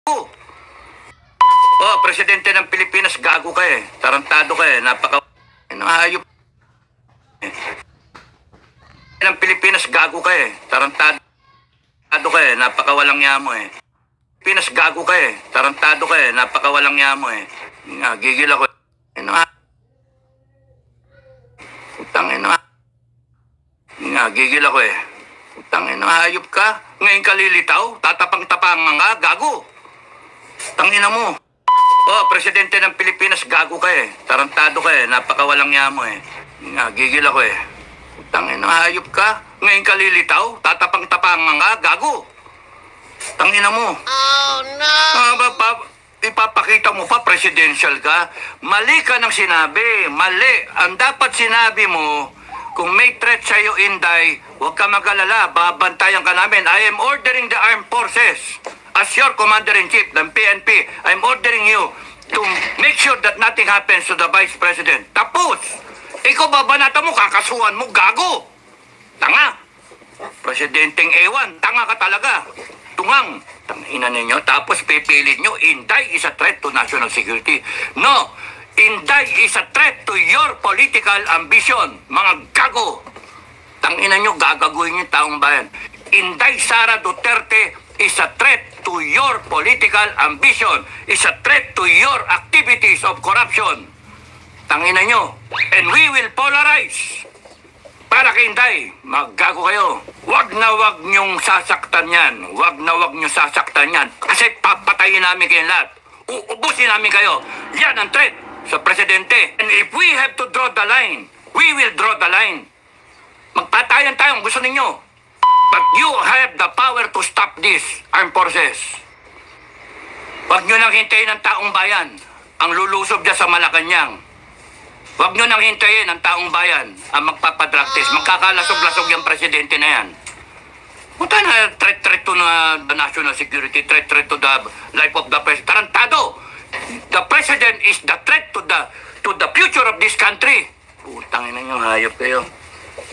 Oh, presidente ng Pilipinas, gago ka eh. Tarantado ka eh. Napaka... Hayop. Ng Pilipinas, gago ka eh. Tarantado ka eh. Napakawalang yamo eh. Pilipinas, gago ka eh. Tarantado ka eh. Napakawalang yamo eh. Gigil ako eh. Utangin na. Gigil ako eh. Utangin na, hayop ka. Ngayon ka lilitaw, tatapang-tapang nga, gago. Tangina mo. Oh, presidente ng Pilipinas, gago ka eh. Tarantado ka eh. Napakawalang yamo eh. Gigil ako eh. Tangina, hayop ka. Ngayon ka lilitaw, tatapang-tapang nga, gago. Tangina mo. Oh, no! Ipapakita mo pa, presidential ka. Mali ka ng sinabi. Mali. Ang dapat sinabi mo, kung may threat sa'yo, Inday, huwag ka mag-alala. Babantayan ka namin. I am ordering the armed forces. As your commander-in-chief ng PNP, I'm ordering you to make sure that nothing happens to the Vice President. Tapos, ikaw babanata mo, kakasuhan mo, gago. Tanga. Presidenteng ewan, tanga ka talaga. Tungang. Tangina ninyo, tapos pipilit nyo, Inday is a threat to national security. No, Inday is a threat to your political ambition. Mga gago. Tangina nyo, gagaguhin yung taong bayan. Inday Sara Duterte is a threat to your political ambition, is a threat to your activities of corruption. Tangina nyo. And we will polarize. Para kay Inday, maggago kayo. Wag na wag nyong sasaktan yan. Wag na wag nyong sasaktan yan. Kasi papatayin namin kayo lahat. Uubusin namin kayo. Yan ang threat sa presidente. And if we have to draw the line, we will draw the line. Magpatayan tayo kung gusto ninyo. But you have the power to stop this, armed forces. Huwag nyo nang hintayin ang taong bayan ang lulusob dyan sa Malacanang. Huwag nyo nang hintayin ang taong bayan ang magpapadrag test. Magkakalasog-lasog yung presidente na yan. Punta na threat to the national security, threat to the life of the president. Tarantado! The president is the threat to the future of this country. Putangin na nyo, hayop kayo.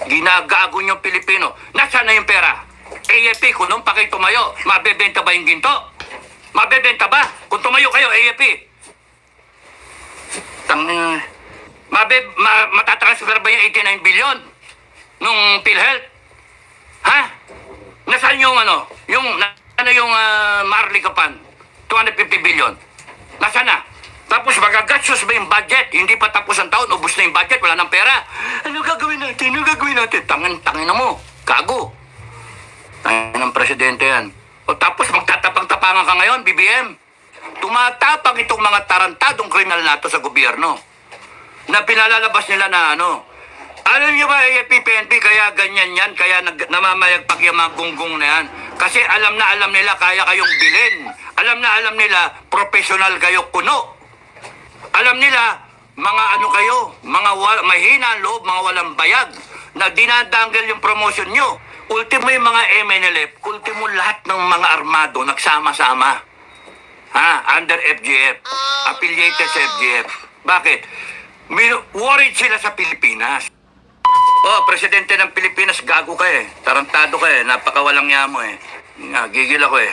Ginagago nyo Pilipino. Nasaan na yung pera? AFP, kung nung pa kayo tumayo, mabebenta ba yung ginto? Mabebenta ba? Kung tumayo kayo, AFP. Matatransfer ba yung 89 billion nung PhilHealth? Ha? Nasaan yung yung Marley Kapan? 250 billion. Nasaan na? Tapos magagastos ba yung budget? Hindi pa tapos ang taon, ubos na yung budget, wala nang pera. Ano gagawin natin? Ano gagawin natin? Tangin na mo. Gago. Tangin ng presidente yan. O tapos magtatapang-tapangan ka ngayon, BBM. Tumatapang itong mga tarantadong kriminal nato sa gobyerno. Na pinalalabas nila na ano. Alam niyo ba, AFP, PNP, kaya ganyan yan, kaya namamayagpag yung mga gunggong na yan. Kasi alam nila kaya kayong bilhin. Alam nila professional kayo kuno. Alam nila, mga ano kayo, mga mahina ang loob, mga walang bayag, na dinadanggal yung promotion nyo. Ultimo yung mga MNLF, ultimo lahat ng mga armado nagsama-sama. Under FGF, affiliated sa FGF. Bakit? Worried sila sa Pilipinas. Oh, presidente ng Pilipinas, gago ka eh. Tarantado ka eh. Napakawalang yamo eh. Gigil ako eh.